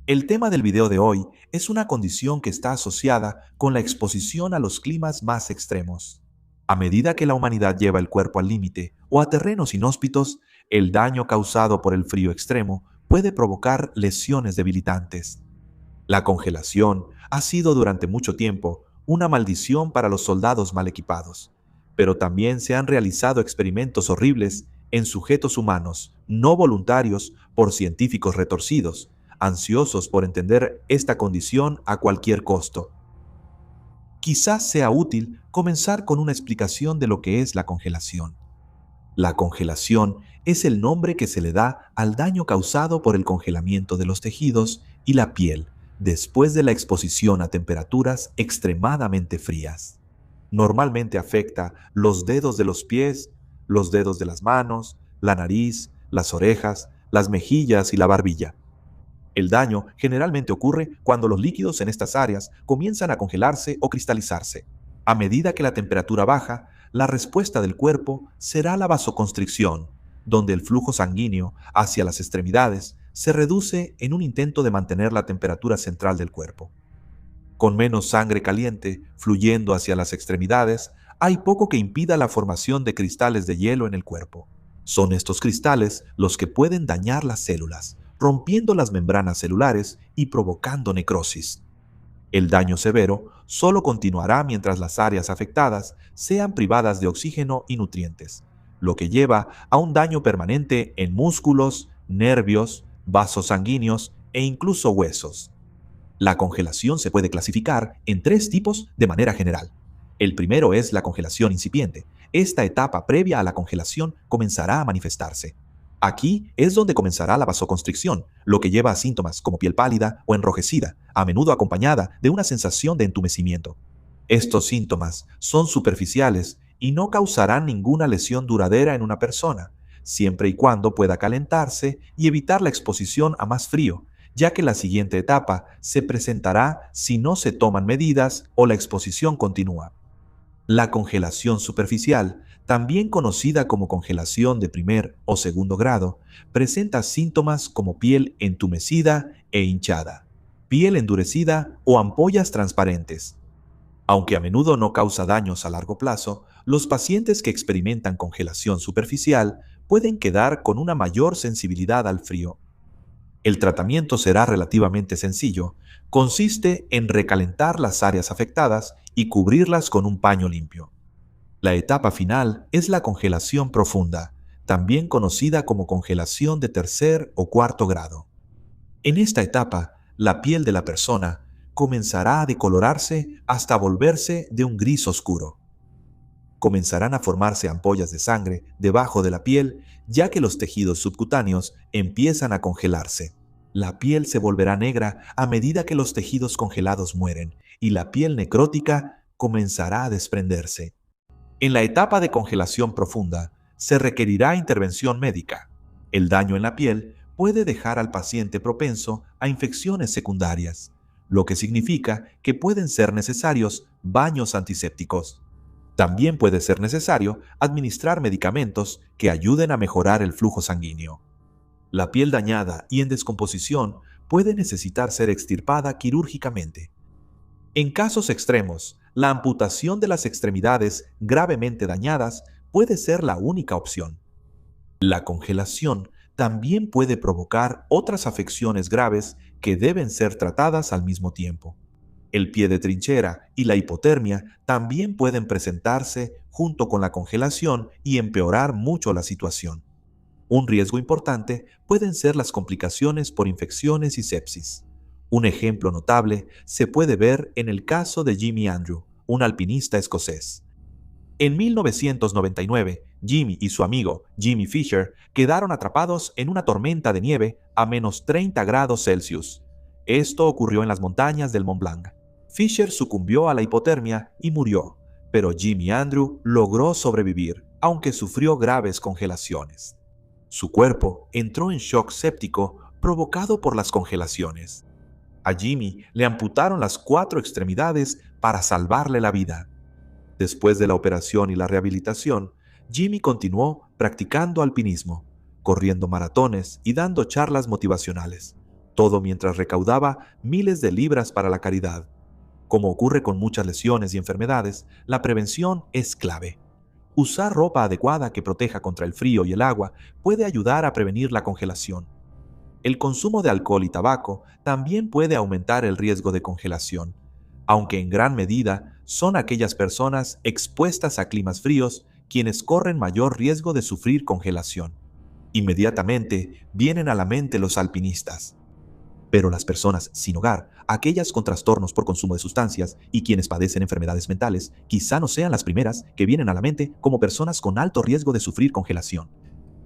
El tema del video de hoy es una condición que está asociada con la exposición a los climas más extremos. A medida que la humanidad lleva el cuerpo al límite o a terrenos inhóspitos, el daño causado por el frío extremo puede provocar lesiones debilitantes. La congelación ha sido durante mucho tiempo una maldición para los soldados mal equipados, pero también se han realizado experimentos horribles en sujetos humanos no voluntarios por científicos retorcidos, ansiosos por entender esta condición a cualquier costo. Quizás sea útil comenzar con una explicación de lo que es la congelación. La congelación es el nombre que se le da al daño causado por el congelamiento de los tejidos y la piel después de la exposición a temperaturas extremadamente frías. Normalmente afecta los dedos de los pies, los dedos de las manos, la nariz, las orejas, las mejillas y la barbilla. El daño generalmente ocurre cuando los líquidos en estas áreas comienzan a congelarse o cristalizarse. A medida que la temperatura baja, la respuesta del cuerpo será la vasoconstricción, donde el flujo sanguíneo hacia las extremidades se reduce en un intento de mantener la temperatura central del cuerpo. Con menos sangre caliente fluyendo hacia las extremidades, hay poco que impida la formación de cristales de hielo en el cuerpo. Son estos cristales los que pueden dañar las células, rompiendo las membranas celulares y provocando necrosis. El daño severo solo continuará mientras las áreas afectadas sean privadas de oxígeno y nutrientes, lo que lleva a un daño permanente en músculos, nervios, vasos sanguíneos e incluso huesos. La congelación se puede clasificar en tres tipos de manera general. El primero es la congelación incipiente. Esta etapa previa a la congelación comenzará a manifestarse. Aquí es donde comenzará la vasoconstricción, lo que lleva a síntomas como piel pálida o enrojecida, a menudo acompañada de una sensación de entumecimiento. Estos síntomas son superficiales y no causarán ninguna lesión duradera en una persona, siempre y cuando pueda calentarse y evitar la exposición a más frío, ya que la siguiente etapa se presentará si no se toman medidas o la exposición continúa. La congelación superficial, también conocida como congelación de primer o segundo grado, presenta síntomas como piel entumecida e hinchada, piel endurecida o ampollas transparentes. Aunque a menudo no causa daños a largo plazo, los pacientes que experimentan congelación superficial pueden quedar con una mayor sensibilidad al frío. El tratamiento será relativamente sencillo. Consiste en recalentar las áreas afectadas y cubrirlas con un paño limpio. La etapa final es la congelación profunda, también conocida como congelación de tercer o cuarto grado. En esta etapa, la piel de la persona comenzará a decolorarse hasta volverse de un gris oscuro. Comenzarán a formarse ampollas de sangre debajo de la piel, ya que los tejidos subcutáneos empiezan a congelarse. La piel se volverá negra a medida que los tejidos congelados mueren y la piel necrótica comenzará a desprenderse. En la etapa de congelación profunda, se requerirá intervención médica. El daño en la piel puede dejar al paciente propenso a infecciones secundarias, lo que significa que pueden ser necesarios baños antisépticos. También puede ser necesario administrar medicamentos que ayuden a mejorar el flujo sanguíneo. La piel dañada y en descomposición puede necesitar ser extirpada quirúrgicamente. En casos extremos, la amputación de las extremidades gravemente dañadas puede ser la única opción. La congelación también puede provocar otras afecciones graves que deben ser tratadas al mismo tiempo. El pie de trinchera y la hipotermia también pueden presentarse junto con la congelación y empeorar mucho la situación. Un riesgo importante pueden ser las complicaciones por infecciones y sepsis. Un ejemplo notable se puede ver en el caso de Jimmy Andrew, un alpinista escocés. En 1999, Jimmy y su amigo Jimmy Fisher quedaron atrapados en una tormenta de nieve a menos 30 grados Celsius. Esto ocurrió en las montañas del Mont Blanc. Fisher sucumbió a la hipotermia y murió, pero Jimmy Andrew logró sobrevivir, aunque sufrió graves congelaciones. Su cuerpo entró en shock séptico provocado por las congelaciones. A Jimmy le amputaron las 4 extremidades para salvarle la vida. Después de la operación y la rehabilitación, Jimmy continuó practicando alpinismo, corriendo maratones y dando charlas motivacionales, todo mientras recaudaba miles de libras para la caridad. Como ocurre con muchas lesiones y enfermedades, la prevención es clave. Usar ropa adecuada que proteja contra el frío y el agua puede ayudar a prevenir la congelación. El consumo de alcohol y tabaco también puede aumentar el riesgo de congelación, aunque en gran medida son aquellas personas expuestas a climas fríos quienes corren mayor riesgo de sufrir congelación. Inmediatamente vienen a la mente los alpinistas. Pero las personas sin hogar, aquellas con trastornos por consumo de sustancias y quienes padecen enfermedades mentales, quizá no sean las primeras que vienen a la mente como personas con alto riesgo de sufrir congelación.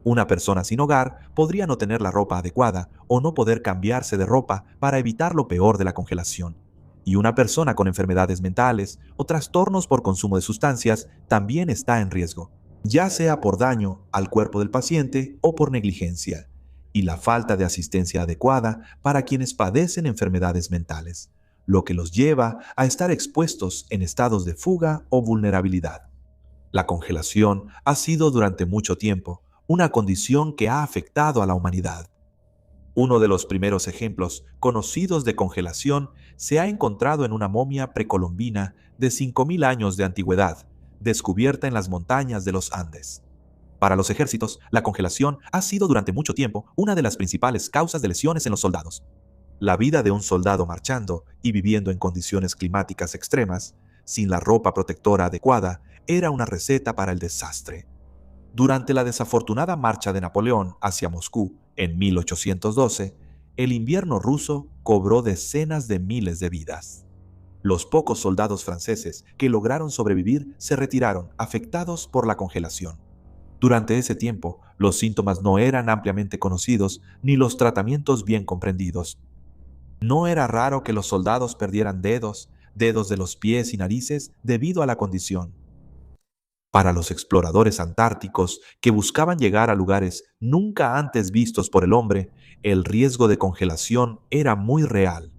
Una persona sin hogar podría no tener la ropa adecuada o no poder cambiarse de ropa para evitar lo peor de la congelación. Y una persona con enfermedades mentales o trastornos por consumo de sustancias también está en riesgo, ya sea por daño al cuerpo del paciente o por negligencia, y la falta de asistencia adecuada para quienes padecen enfermedades mentales, lo que los lleva a estar expuestos en estados de fuga o vulnerabilidad. La congelación ha sido durante mucho tiempo una condición que ha afectado a la humanidad. Uno de los primeros ejemplos conocidos de congelación se ha encontrado en una momia precolombina de 5.000 años de antigüedad, descubierta en las montañas de los Andes. Para los ejércitos, la congelación ha sido durante mucho tiempo una de las principales causas de lesiones en los soldados. La vida de un soldado marchando y viviendo en condiciones climáticas extremas, sin la ropa protectora adecuada, era una receta para el desastre. Durante la desafortunada marcha de Napoleón hacia Moscú en 1812, el invierno ruso cobró decenas de miles de vidas. Los pocos soldados franceses que lograron sobrevivir se retiraron afectados por la congelación. Durante ese tiempo, los síntomas no eran ampliamente conocidos ni los tratamientos bien comprendidos. No era raro que los soldados perdieran dedos de los pies y narices debido a la condición. Para los exploradores antárticos que buscaban llegar a lugares nunca antes vistos por el hombre, el riesgo de congelación era muy real.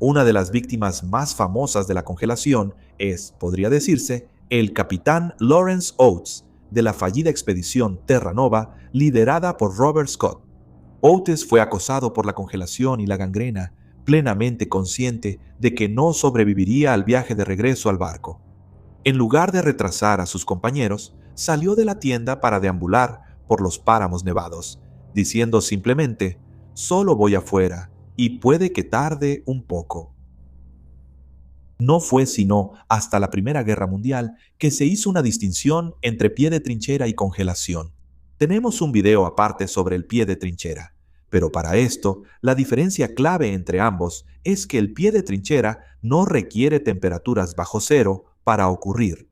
Una de las víctimas más famosas de la congelación es, podría decirse, el capitán Lawrence Oates, de la fallida expedición Terra Nova liderada por Robert Scott. Oates fue acosado por la congelación y la gangrena, plenamente consciente de que no sobreviviría al viaje de regreso al barco. En lugar de retrasar a sus compañeros, salió de la tienda para deambular por los páramos nevados, diciendo simplemente, «Solo voy afuera, y puede que tarde un poco». No fue sino hasta la Primera Guerra Mundial que se hizo una distinción entre pie de trinchera y congelación. Tenemos un video aparte sobre el pie de trinchera, pero para esto, la diferencia clave entre ambos es que el pie de trinchera no requiere temperaturas bajo cero para ocurrir.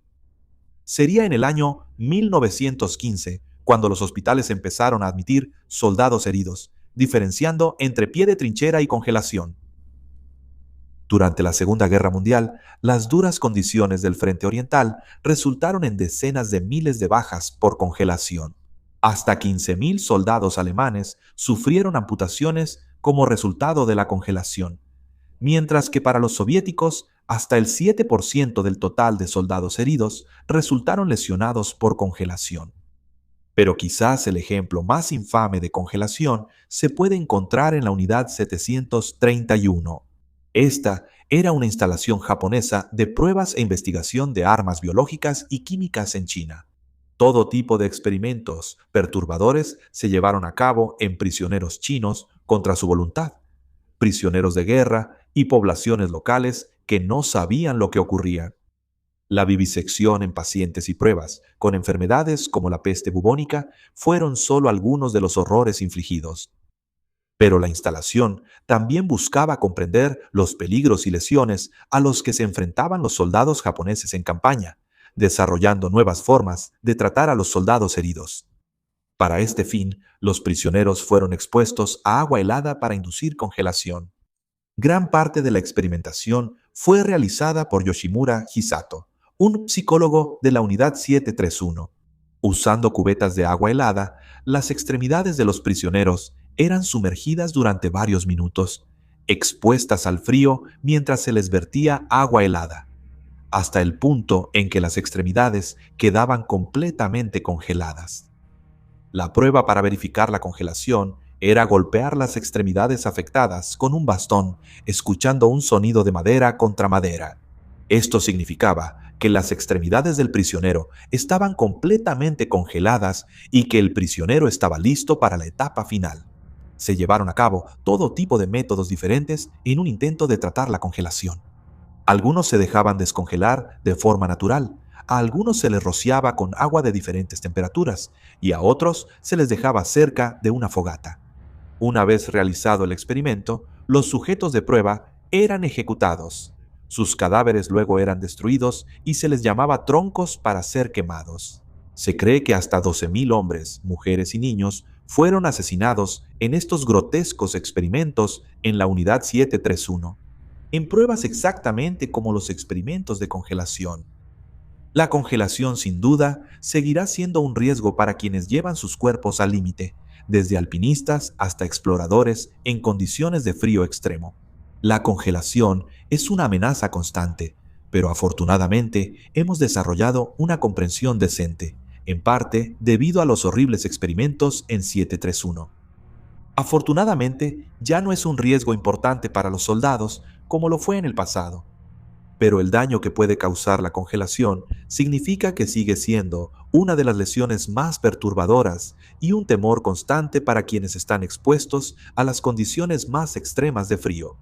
Sería en el año 1915 cuando los hospitales empezaron a admitir soldados heridos, diferenciando entre pie de trinchera y congelación. Durante la Segunda Guerra Mundial, las duras condiciones del frente oriental resultaron en decenas de miles de bajas por congelación. Hasta 15.000 soldados alemanes sufrieron amputaciones como resultado de la congelación, mientras que para los soviéticos, hasta el 7% del total de soldados heridos resultaron lesionados por congelación. Pero quizás el ejemplo más infame de congelación se puede encontrar en la Unidad 731. Esta era una instalación japonesa de pruebas e investigación de armas biológicas y químicas en China. Todo tipo de experimentos perturbadores se llevaron a cabo en prisioneros chinos contra su voluntad, prisioneros de guerra y poblaciones locales que no sabían lo que ocurría. La vivisección en pacientes y pruebas con enfermedades como la peste bubónica fueron solo algunos de los horrores infligidos. Pero la instalación también buscaba comprender los peligros y lesiones a los que se enfrentaban los soldados japoneses en campaña, desarrollando nuevas formas de tratar a los soldados heridos. Para este fin, los prisioneros fueron expuestos a agua helada para inducir congelación. Gran parte de la experimentación fue realizada por Yoshimura Hisato, un psicólogo de la Unidad 731. Usando cubetas de agua helada, las extremidades de los prisioneros eran sumergidas durante varios minutos, expuestas al frío mientras se les vertía agua helada, hasta el punto en que las extremidades quedaban completamente congeladas. La prueba para verificar la congelación era golpear las extremidades afectadas con un bastón, escuchando un sonido de madera contra madera. Esto significaba que las extremidades del prisionero estaban completamente congeladas y que el prisionero estaba listo para la etapa final. Se llevaron a cabo todo tipo de métodos diferentes en un intento de tratar la congelación. Algunos se dejaban descongelar de forma natural, a algunos se les rociaba con agua de diferentes temperaturas y a otros se les dejaba cerca de una fogata. Una vez realizado el experimento, los sujetos de prueba eran ejecutados. Sus cadáveres luego eran destruidos y se les llamaba troncos para ser quemados. Se cree que hasta 12.000 hombres, mujeres y niños fueron asesinados en estos grotescos experimentos en la Unidad 731, en pruebas exactamente como los experimentos de congelación. La congelación, sin duda, seguirá siendo un riesgo para quienes llevan sus cuerpos al límite, desde alpinistas hasta exploradores en condiciones de frío extremo. La congelación es una amenaza constante, pero afortunadamente hemos desarrollado una comprensión decente, en parte debido a los horribles experimentos en 731. Afortunadamente, ya no es un riesgo importante para los soldados como lo fue en el pasado. Pero el daño que puede causar la congelación significa que sigue siendo una de las lesiones más perturbadoras y un temor constante para quienes están expuestos a las condiciones más extremas de frío.